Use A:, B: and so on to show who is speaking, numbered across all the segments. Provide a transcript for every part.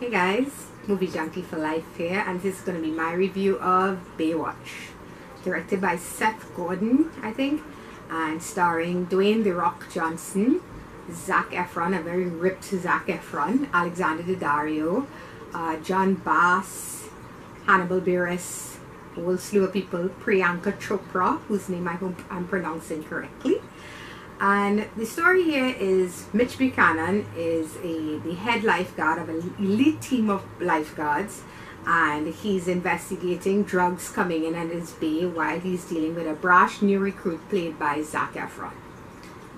A: Hey guys, Movie Junkie for Life here, and this is going to be my review of Baywatch, directed by Seth Gordon, I think, and starring Dwayne "The Rock" Johnson, Zac Efron, a very ripped Zac Efron, Alexander Daddario, John Bass, Hannibal Buress, a whole slew of people, Priyanka Chopra, whose name I hope I'm pronouncing correctly. And the story here is Mitch Buchanan is the head lifeguard of an elite team of lifeguards, and he's investigating drugs coming in at his bay while he's dealing with a brash new recruit played by Zac Efron.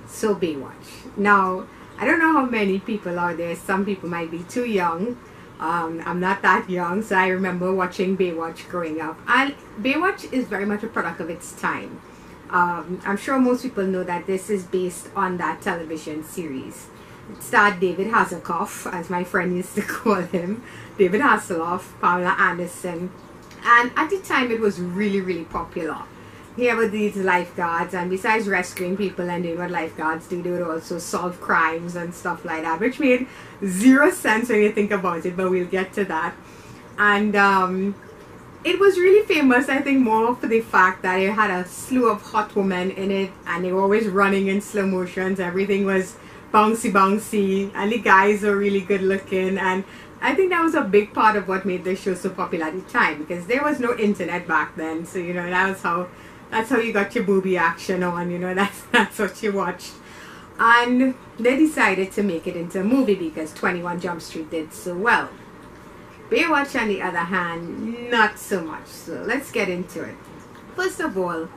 A: So Baywatch. Now, I don't know how many people out there, some people might be too young. I'm not that young, so I remember watching Baywatch growing up. And Baywatch is very much a product of its time. I'm sure most people know that this is based on that television series. It starred David Hasselhoff, as my friend used to call him, David Hasselhoff, Pamela Anderson, and at the time it was really popular. Here were these lifeguards, and besides rescuing people and doing what lifeguards do, they would also solve crimes and stuff like that, which made zero sense when you think about it, but we'll get to that. And it was really famous, I think, more for the fact that it had a slew of hot women in it, and they were always running in slow motions. Everything was bouncy, and the guys were really good looking, and I think that was a big part of what made the show so popular at the time, because there was no internet back then, so you know that's how you got your booby action on, you know, that's what you watched. And they decided to make it into a movie because 21 Jump Street did so well. Baywatch, on the other hand, not so much. So let's get into it. First of all,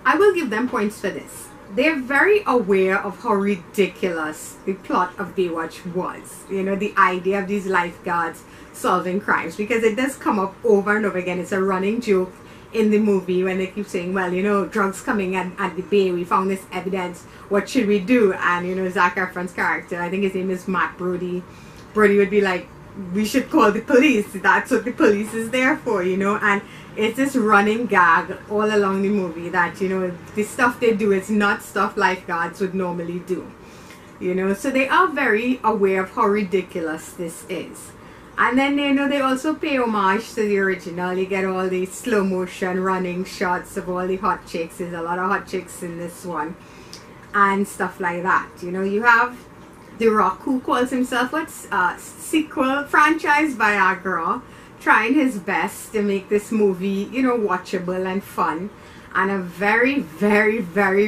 A: I will give them points for this. They're very aware of how ridiculous the plot of Baywatch was. You know, the idea of these lifeguards solving crimes, because it does come up over and over again. It's a running joke in the movie when they keep saying, well, you know, drugs coming at the bay, we found this evidence, what should we do? And you know, Zac Efron's character, I think his name is Matt Brody would be like, we should call the police, that's what the police is there for, you know. And it's this running gag all along the movie that, you know, the stuff they do is not stuff lifeguards would normally do, you know. So they are very aware of how ridiculous this is. And then, you know, they also pay homage to the original. You get all the slow motion running shots of all the hot chicks. There's a lot of hot chicks in this one and stuff like that. You know, you have The Rock, who calls himself sequel franchise Viagra, trying his best to make this movie, you know, watchable and fun. And a very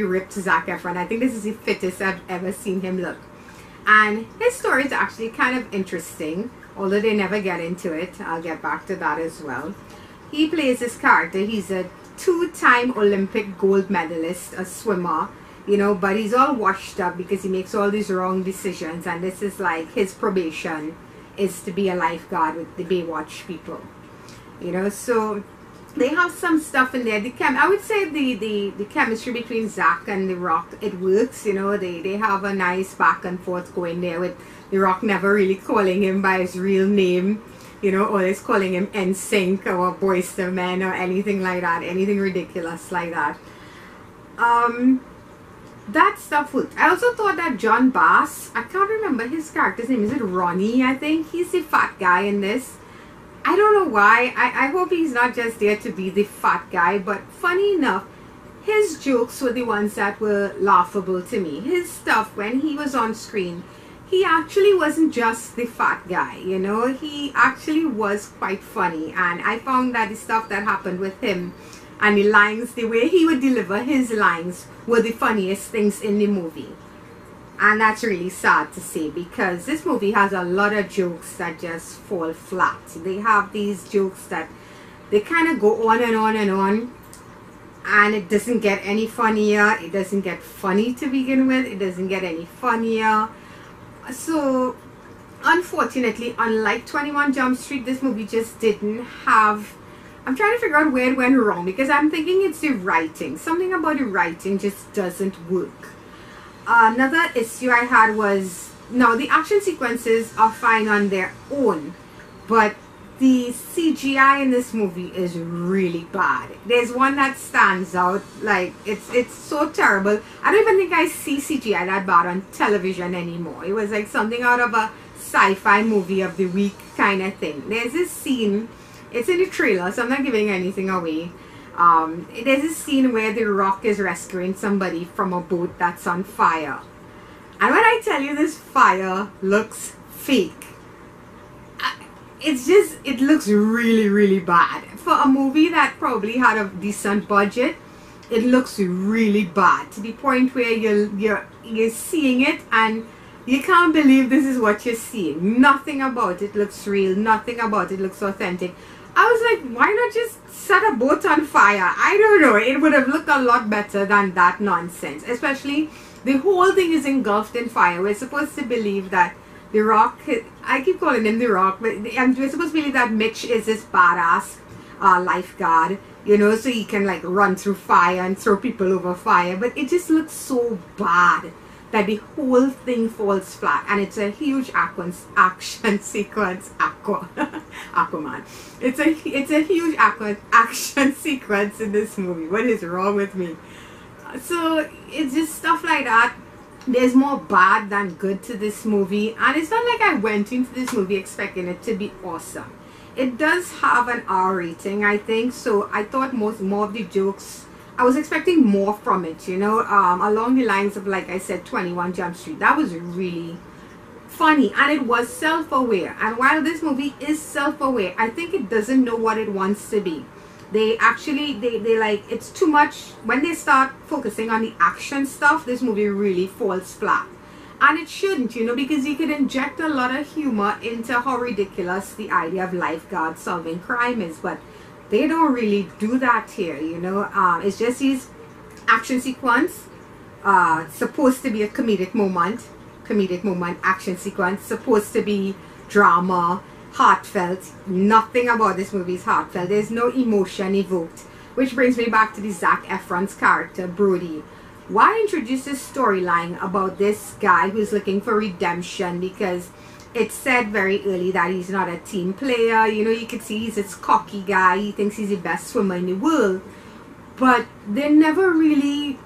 A: ripped Zac Efron. I think this is the fittest I've ever seen him look. And his story is actually kind of interesting, although they never get into it. I'll get back to that as well. He plays this character. He's a two-time Olympic gold medalist, a swimmer, you know, but he's all washed up because he makes all these wrong decisions, and this is like his probation is to be a lifeguard with the Baywatch people, you know. So they have some stuff in there. I would say the chemistry between Zac and The Rock, it works, you know. They have a nice back and forth going there, with The Rock never really calling him by his real name, you know, always calling him NSYNC or Boyz II Men or anything like that, anything ridiculous like that. That stuff worked. I also thought that John Bass, I can't remember his character's name, is it Ronnie? I think he's the fat guy in this. I don't know why. I hope he's not just there to be the fat guy, but funny enough, his jokes were the ones that were laughable to me. His stuff, when he was on screen, he actually wasn't just the fat guy, you know. He actually was quite funny, and I found that the stuff that happened with him and the lines, the way he would deliver his lines, were the funniest things in the movie. And that's really sad to say, because this movie has a lot of jokes that just fall flat. They have these jokes that they kind of go on and on and on, and it doesn't get any funnier. It doesn't get funny to begin with. It doesn't get any funnier. So unfortunately, unlike 21 Jump Street, this movie just didn't have, I'm trying to figure out where it went wrong, because I'm thinking it's the writing. Something about the writing just doesn't work. Another issue I had was, now the action sequences are fine on their own, but the CGI in this movie is really bad. There's one that stands out, like it's so terrible. I don't even think I see CGI that bad on television anymore. It was like something out of a sci-fi movie of the week kind of thing. There's this scene, it's in the trailer, so I'm not giving anything away. There's a scene where The Rock is rescuing somebody from a boat that's on fire. And when I tell you this fire looks fake, it looks really, really bad. For a movie that probably had a decent budget, it looks really bad, to the point where you're seeing it and you can't believe this is what you're seeing. Nothing about it looks real. Nothing about it looks authentic. I was like, why not just set a boat on fire? I don't know. It would have looked a lot better than that nonsense. Especially, the whole thing is engulfed in fire. We're supposed to believe that The Rock, I keep calling him The Rock, but we're supposed to believe that Mitch is this badass lifeguard, you know, so he can like run through fire and throw people over fire. But it just looks so bad that the whole thing falls flat, and it's a huge action sequence. Aquaman. It's a huge action sequence in this movie. What is wrong with me? So it's just stuff like that. There's more bad than good to this movie, and it's not like I went into this movie expecting it to be awesome. It does have an R rating, I think, so I thought more of the jokes, I was expecting more from it, you know, along the lines of, like I said, 21 Jump Street. That was really funny, and it was self-aware. And while this movie is self-aware, I think it doesn't know what it wants to be. They actually, they like, it's too much. When they start focusing on the action stuff, this movie really falls flat. And it shouldn't, you know, because you could inject a lot of humor into how ridiculous the idea of lifeguards solving crime is. But they don't really do that here, you know. It's just these action sequence, supposed to be a comedic moment, action sequence, supposed to be drama, heartfelt. Nothing about this movie is heartfelt. There's no emotion evoked, which brings me back to the Zac Efron's character, Brody. Why introduce this storyline about this guy who's looking for redemption? Because it's said very early that he's not a team player. You know, you could see he's this cocky guy. He thinks he's the best swimmer in the world. But they never really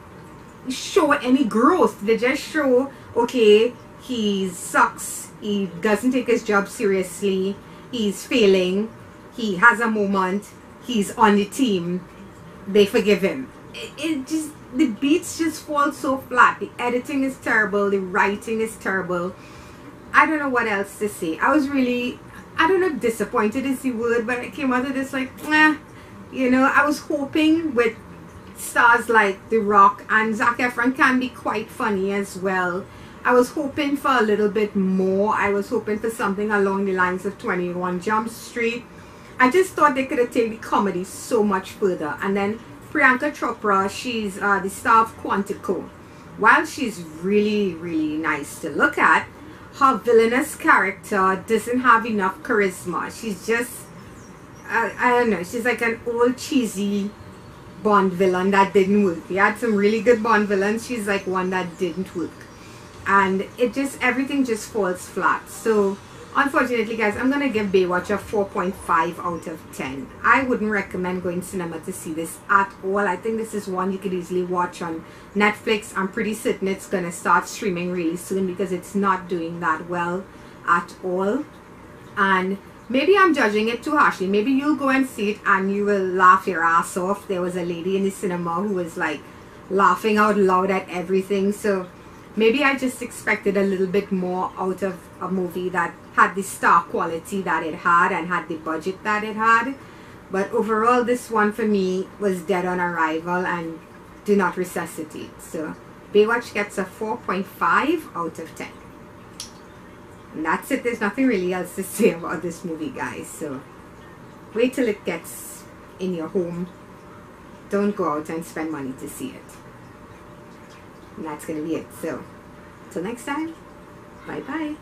A: show any growth. They just show, okay, he sucks. He doesn't take his job seriously. He's failing. He has a moment. He's on the team. They forgive him. It just, the beats just fall so flat. The editing is terrible. The writing is terrible. I don't know what else to say. I was really, I don't know if disappointed is the word, but I came out of this like, you know, I was hoping with stars like The Rock, and Zac Efron can be quite funny as well. I was hoping for a little bit more. I was hoping for something along the lines of 21 Jump Street. I just thought they could have taken the comedy so much further. And then Priyanka Chopra, she's the star of Quantico. While she's really, really nice to look at, her villainous character doesn't have enough charisma. She's just, I don't know, she's like an old cheesy Bond villain that didn't work. We had some really good Bond villains. She's like one that didn't work. And it just, everything just falls flat. So unfortunately, guys, I'm gonna give Baywatch a 4.5 out of 10. I wouldn't recommend going to cinema to see this at all. I think this is one you could easily watch on Netflix. I'm pretty certain it's gonna start streaming really soon because it's not doing that well at all. And maybe I'm judging it too harshly. Maybe you'll go and see it and you will laugh your ass off. There was a lady in the cinema who was like laughing out loud at everything. So maybe I just expected a little bit more out of a movie that had the star quality that it had and had the budget that it had. But overall, this one for me was dead on arrival and do not resuscitate. So Baywatch gets a 4.5 out of 10. And that's it. There's nothing really else to say about this movie, guys. So wait till it gets in your home. Don't go out and spend money to see it. And that's going to be it. So, till next time, bye-bye.